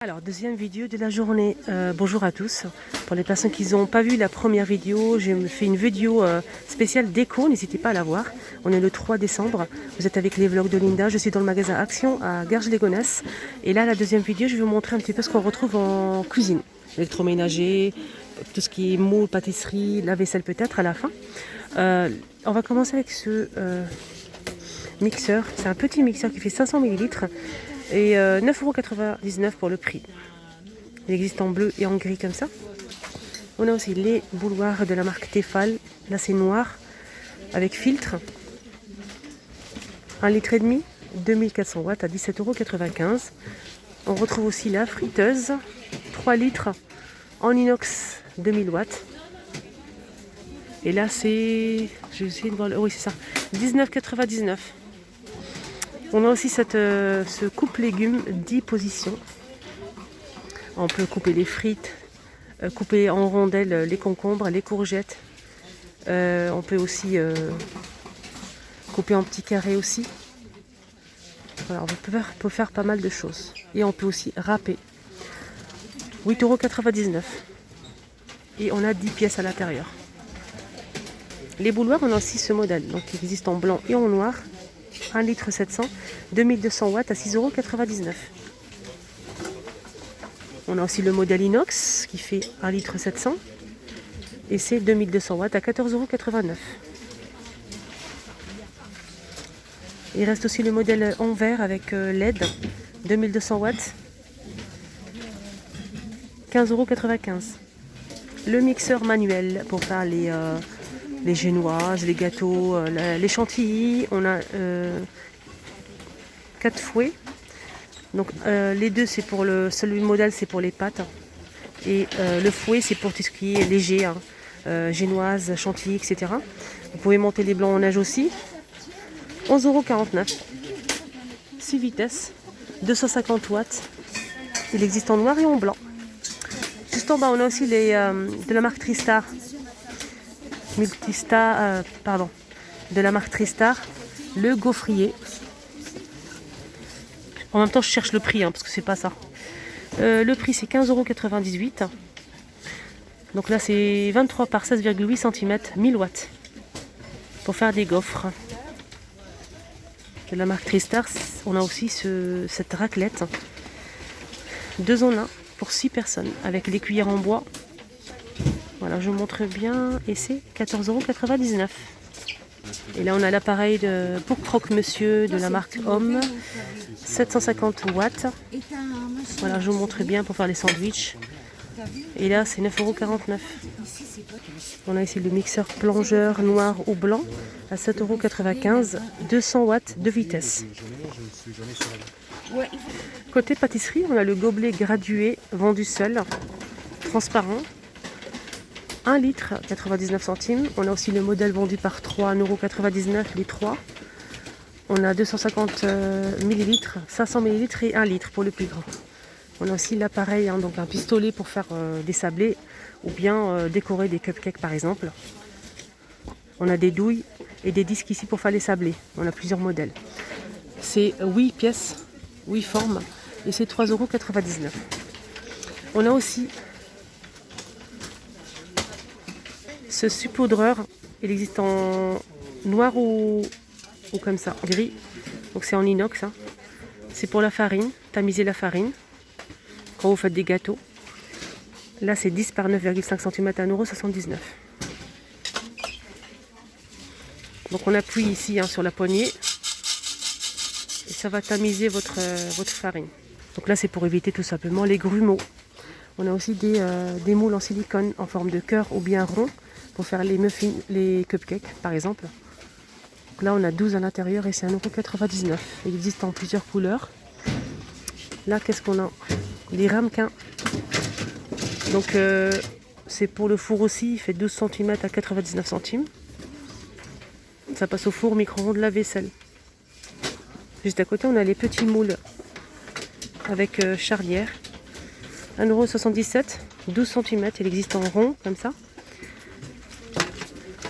Alors, deuxième vidéo de la journée. Bonjour à tous. Pour les personnes qui n'ont pas vu la première vidéo, j'ai fait une vidéo spéciale déco, n'hésitez pas à la voir. On est le 3 décembre, vous êtes avec les vlogs de Linda, je suis dans le magasin Action à Garges-les-Gonesse. Et là, la deuxième vidéo, je vais vous montrer un petit peu ce qu'on retrouve en cuisine. Électroménager, tout ce qui est moule, pâtisserie, la vaisselle peut-être à la fin. On va commencer avec ce mixeur. C'est un petit mixeur qui fait 500 ml. Et 9,99 € pour le prix. Il existe en bleu et en gris comme ça. On a aussi les bouilloires de la marque Tefal. Là c'est noir avec filtre. 1,5 litre, 2400 watts à 17,95 €. On retrouve aussi la friteuse. 3 litres en inox 2000 watts. Et là c'est... Je vais essayer de voir... Oui c'est ça. 19,99 €. On a aussi ce coupe légumes 10 positions. On peut couper les frites, couper en rondelles les concombres, les courgettes. On peut aussi couper en petits carrés aussi. Voilà, on peut faire pas mal de choses. Et on peut aussi râper. 8,99 €. Et on a 10 pièces à l'intérieur. Les bouilloires, on a aussi ce modèle. Donc il existe en blanc et en noir. 1,7 litre, 2200 watts à 6,99 €. On a aussi le modèle inox qui fait 1,7 litre et c'est 2200 watts à 14,89 €. Il reste aussi le modèle en verre avec LED 2200 watts, 15,95 €. Le mixeur manuel pour faire les génoises, les gâteaux, les chantilly. On a 4 fouets. Donc les deux c'est pour celui modèle c'est pour les pâtes. Et le fouet c'est pour tout ce qui est léger, hein, génoise, chantilly, etc. Vous pouvez monter les blancs en neige aussi. 11,49 €. 6 vitesses, 250 watts. Il existe en noir et en blanc. Juste en bas on a aussi de la marque Tristar. De la marque Tristar, le gaufrier. En même temps, je cherche le prix, parce que c'est pas ça. Le prix, c'est 15,98 €. Donc là, c'est 23 par 16,8 cm, 1000 watts. Pour faire des gaufres. De la marque Tristar, on a aussi cette raclette. 2 en 1 pour 6 personnes, avec les cuillères en bois. Voilà, je vous montre bien, et c'est 14,99 €. Et là, on a l'appareil pour croque-monsieur de la marque Homme, 750 watts. Voilà, je vous montre bien pour faire les sandwichs. Et là, c'est 9,49 €. On a ici le mixeur plongeur noir ou blanc à 7,95 €, 200 watts de vitesse. Côté pâtisserie, on a le gobelet gradué vendu seul, transparent. 1 litre 99 centimes. On a aussi le modèle vendu par 3, 1,99 € les 3. On a 250 ml, 500 ml et 1 litre pour le plus grand. On a aussi l'appareil, donc un pistolet pour faire des sablés ou bien décorer des cupcakes par exemple. On a des douilles et des disques ici pour faire les sablés. On a plusieurs modèles. C'est 8 pièces, 8 formes et c'est 3,99 €. On a aussi ce saupoudreur, il existe en noir ou comme ça, gris. Donc c'est en inox. C'est pour la farine, tamiser la farine quand vous faites des gâteaux. Là c'est 10 par 9,5 cm à 1,79 €. Donc on appuie ici sur la poignée et ça va tamiser votre farine. Donc là c'est pour éviter tout simplement les grumeaux. On a aussi des moules en silicone en forme de cœur ou bien rond pour faire les muffins, les cupcakes par exemple. Donc là on a 12 à l'intérieur et c'est 1,99 €. Il existe en plusieurs couleurs. Là qu'est-ce qu'on a? Les ramequins. Donc c'est pour le four aussi, il fait 12 cm à 99 centimes. Ça passe au four micro-ondes lave-vaisselle. Juste à côté on a les petits moules avec charnière. 1,77 €, 12 cm, il existe en rond comme ça,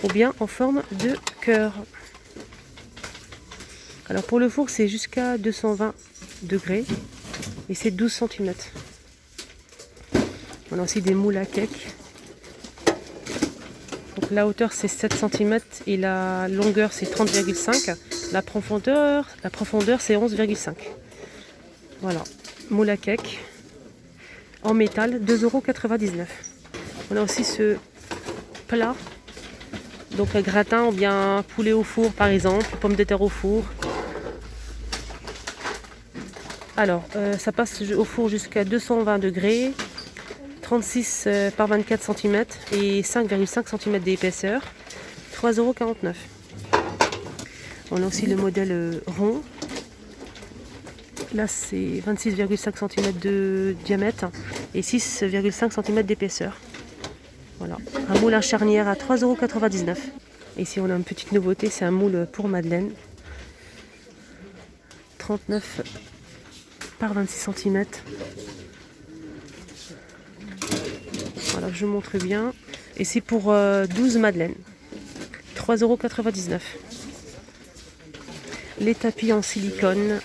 ou bien en forme de cœur. Alors pour le four c'est jusqu'à 220 degrés et c'est 12 cm. On a aussi des moules à cake. Donc la hauteur c'est 7 cm et la longueur c'est 30,5. La profondeur c'est 11,5. Voilà, moule à cake en métal, 2,99 €. On a aussi ce plat, donc un gratin ou bien poulet au four par exemple, pommes de terre au four. Alors, ça passe au four jusqu'à 220 degrés, 36 par 24 cm et 5,5 cm d'épaisseur, 3,49 €. On a aussi le modèle rond. Là, c'est 26,5 cm de diamètre et 6,5 cm d'épaisseur. Voilà, un moule à charnière à 3,99 €. Ici, on a une petite nouveauté, c'est un moule pour madeleine. 39 par 26 cm. Voilà, je montre bien. Et c'est pour 12 madeleines. 3,99 €. Les tapis en silicone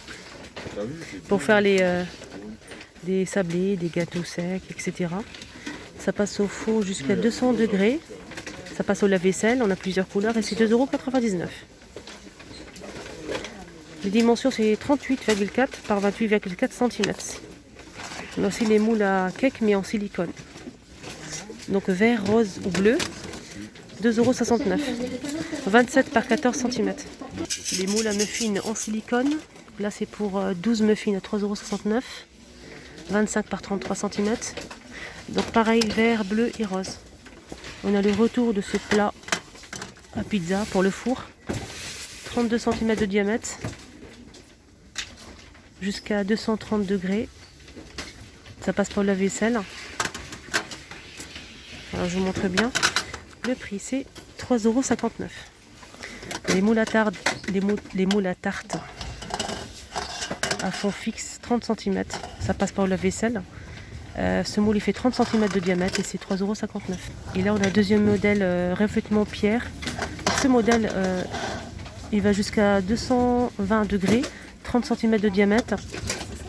pour faire des sablés, des gâteaux secs, etc. Ça passe au four jusqu'à 200 degrés. Ça passe au lave-vaisselle, on a plusieurs couleurs et c'est 2,99 €. Les dimensions c'est 38,4 par 28,4 cm. On a aussi les moules à cake mais en silicone. Donc vert, rose ou bleu, 2,69 €. 27 par 14 cm. Les moules à muffins en silicone. Là c'est pour 12 muffins à 3,69 €. 25 par 33 cm. Donc pareil, vert, bleu et rose. On a le retour de ce plat à pizza pour le four. 32 cm de diamètre. Jusqu'à 230 degrés. Ça passe pour le lave-vaisselle. Alors je vous montre bien. Le prix c'est 3,59 €. Les moules à tarte à fond fixe 30 cm. Ça passe par le lave-vaisselle. Ce moule il fait 30 cm de diamètre et c'est 3,59 €. Et là on a un deuxième modèle revêtement pierre. Ce modèle il va jusqu'à 220 degrés, 30 cm de diamètre,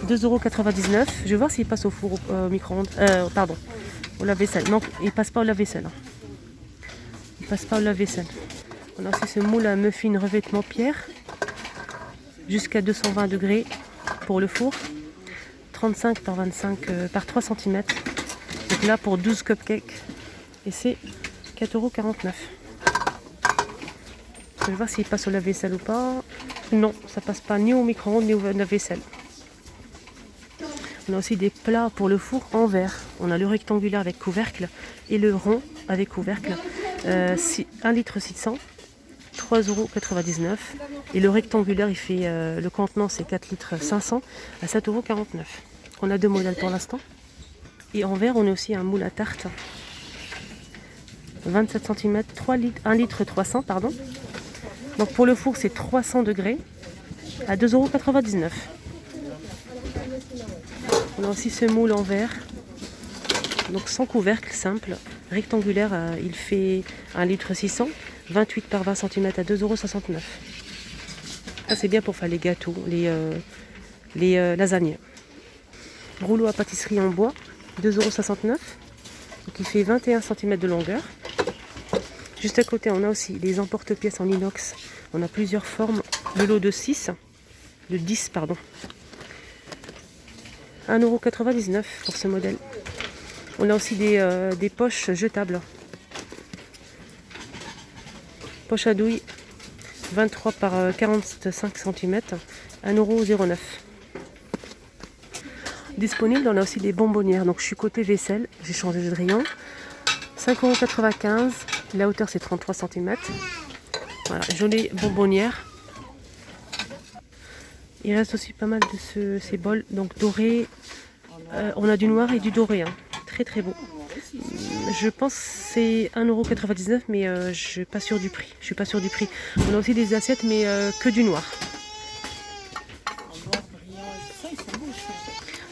2,99 €. Je vais voir s'il passe au four au micro-ondes. Pardon, au lave-vaisselle. Non, il passe pas au lave-vaisselle. Il passe pas au lave-vaisselle. On a aussi ce moule à muffin revêtement pierre jusqu'à 220 degrés pour le four. 35 par 25 par 3 cm. Donc là pour 12 cupcakes. Et c'est 4,49 €. Je vais voir s'il passe au lave-vaisselle ou pas. Non, ça passe pas ni au micro-ondes ni au lave-vaisselle. On a aussi des plats pour le four en verre. On a le rectangulaire avec couvercle et le rond avec couvercle. 1 litre 600, 3,99 €. Et le rectangulaire, il fait le contenant, c'est 4 litres 500 à 7,49 €. On a deux modèles pour l'instant. Et en verre, on a aussi un moule à tarte. 27 cm, 1 litre 300, pardon. Donc pour le four, c'est 300 degrés à 2,99 €. On a aussi ce moule en verre. Donc sans couvercle, simple, rectangulaire, il fait 1 litre 600, 28 par 20 cm à 2,69 €. Ça c'est bien pour faire les gâteaux, les lasagnes. Rouleau à pâtisserie en bois, 2,69 €. Donc il fait 21 cm de longueur. Juste à côté, on a aussi les emporte-pièces en inox. On a plusieurs formes. Le lot de 10, pardon. 1,99 € pour ce modèle. On a aussi des poches jetables. Poche à douille, 23 par 45 cm, 1,09 €. Disponible, on a aussi des bonbonnières. Donc je suis côté vaisselle, j'ai changé de rayon. 5,95 €. La hauteur c'est 33 cm. Voilà, jolie bonbonnière. Il reste aussi pas mal de ces bols, donc dorés. On a du noir et du doré, hein. Très très beau. Je pense que c'est 1,99 €, mais je suis pas sûre du prix. On a aussi des assiettes, mais que du noir.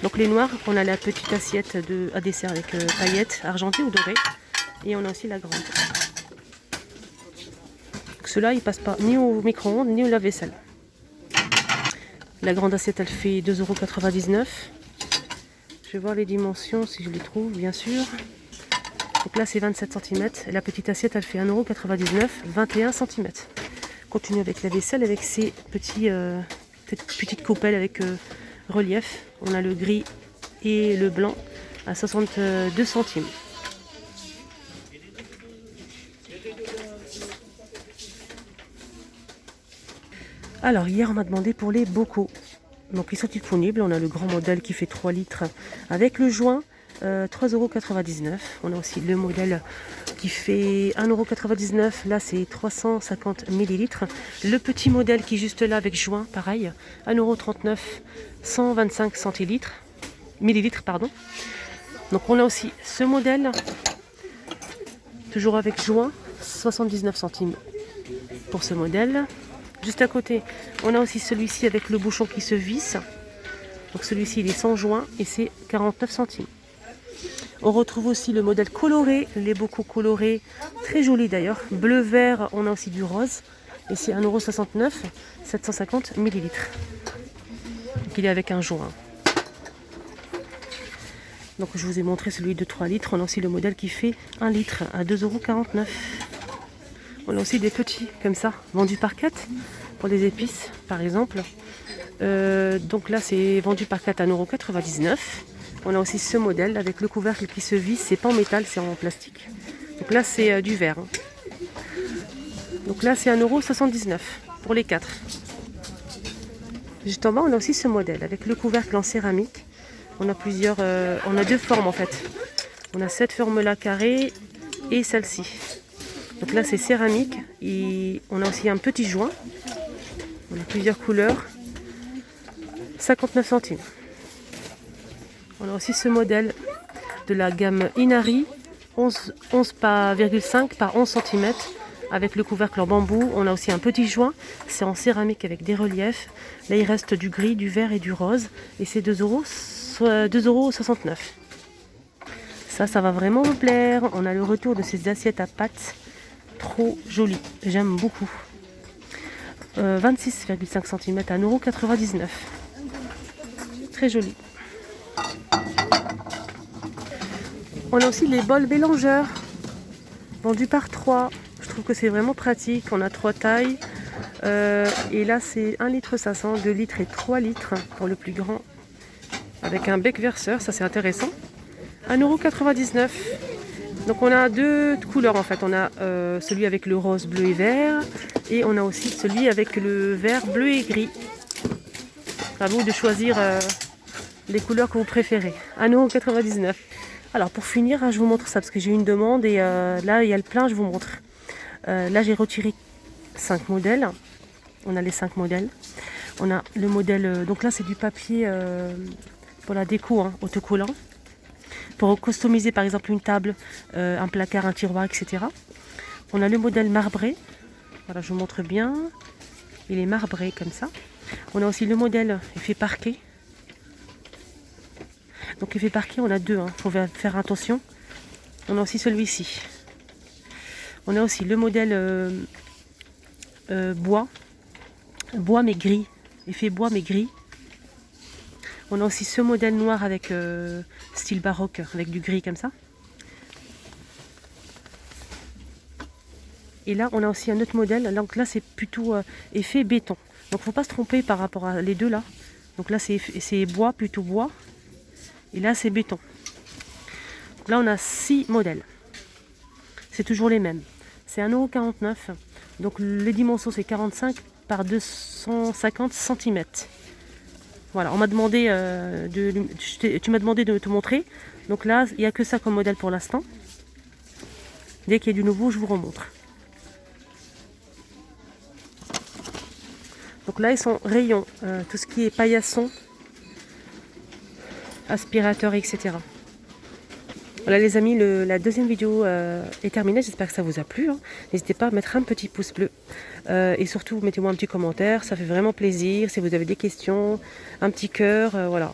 Donc les noirs, on a la petite assiette à dessert avec paillettes argentées ou dorées. Et on a aussi la grande. Ceux-là, ils passent pas ni au micro-ondes ni au lave-vaisselle. La grande assiette, elle fait 2,99 €. Je vais voir les dimensions si je les trouve, bien sûr. Donc là, c'est 27 cm. Et la petite assiette, elle fait 1,99 €, 21 cm. Continue avec la vaisselle, avec ces petites coupelles avec relief. On a le gris et le blanc à 62 centimes. Alors, hier, on m'a demandé pour les bocaux. Donc, ils sont disponibles. On a le grand modèle qui fait 3 litres avec le joint, 3,99 €. On a aussi le modèle qui fait 1,99 €. Là, c'est 350 ml. Le petit modèle qui est juste là avec joint, pareil, 1,39 €, 125 millilitres. Donc, on a aussi ce modèle, toujours avec joint, 79 centimes pour ce modèle. Juste à côté, on a aussi celui-ci avec le bouchon qui se visse. Donc celui-ci, il est sans joint et c'est 49 centimes. On retrouve aussi le modèle coloré, les bocaux colorés, très jolis d'ailleurs. Bleu-vert, on a aussi du rose. Et c'est 1,69 €, 750 ml. Donc il est avec un joint. Donc je vous ai montré celui de 3 litres. On a aussi le modèle qui fait 1 litre à 2,49 €. On a aussi des petits comme ça, vendus par 4 pour les épices par exemple. Donc là c'est vendu par 4 à 1,99 €. On a aussi ce modèle avec le couvercle qui se visse, c'est pas en métal, c'est en plastique. Donc là c'est du verre. Donc là c'est 1,79 € pour les 4. Juste en bas on a aussi ce modèle avec le couvercle en céramique. On a on a deux formes en fait. On a cette forme là carrée et celle-ci. Donc là c'est céramique et on a aussi un petit joint. On a plusieurs couleurs. 59 centimes. On a aussi ce modèle de la gamme Inari 11,5 par 11 cm avec le couvercle en bambou. On a aussi un petit joint. C'est en céramique avec des reliefs. Là il reste du gris, du vert et du rose. Et c'est 2,69 €. Ça va vraiment me plaire. On a le retour de ces assiettes à pâtes. Trop joli, j'aime beaucoup. 26,5 cm à 1,99 €. Très joli. On a aussi les bols mélangeurs, vendus par 3. Je trouve que c'est vraiment pratique. On a 3 tailles. Et là, c'est 1,5 litre, 2 litres et 3 litres pour le plus grand. Avec un bec verseur, ça c'est intéressant. 1,99 €. Donc on a deux couleurs en fait, on a celui avec le rose, bleu et vert, et on a aussi celui avec le vert, bleu et gris. À vous de choisir les couleurs que vous préférez. 1,99 €. Alors pour finir, je vous montre ça parce que j'ai eu une demande et là il y a le plein, je vous montre. Là j'ai retiré 5 modèles. On a les 5 modèles. On a le modèle, donc là c'est du papier pour la déco, autocollant. Pour customiser par exemple une table, un placard, un tiroir, etc. On a le modèle marbré. Voilà, je vous montre bien. Il est marbré comme ça. On a aussi le modèle effet parquet. Donc effet parquet, on a deux, il faut faire attention. On a aussi celui-ci. On a aussi le modèle bois mais gris. Effet bois mais gris. On a aussi ce modèle noir avec style baroque, avec du gris comme ça. Et là, on a aussi un autre modèle. Donc là, c'est plutôt effet béton. Donc, il ne faut pas se tromper par rapport à les deux là. Donc là, c'est bois, plutôt bois. Et là, c'est béton. Donc là, on a 6 modèles. C'est toujours les mêmes. C'est 1,49 €. Donc les dimensions, c'est 45 par 250 cm. Voilà, on m'a demandé tu m'as demandé de te montrer. Donc là, il n'y a que ça comme modèle pour l'instant. Dès qu'il y a du nouveau, je vous remontre. Donc là, ils sont rayons, tout ce qui est paillasson, aspirateur, etc. Voilà les amis, la deuxième vidéo est terminée. J'espère que ça vous a plu. N'hésitez pas à mettre un petit pouce bleu. Et surtout, mettez-moi un petit commentaire. Ça fait vraiment plaisir. Si vous avez des questions, un petit cœur, voilà.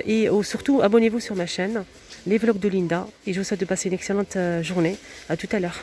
Et surtout, abonnez-vous sur ma chaîne, les vlogs de Linda. Et je vous souhaite de passer une excellente journée. À tout à l'heure.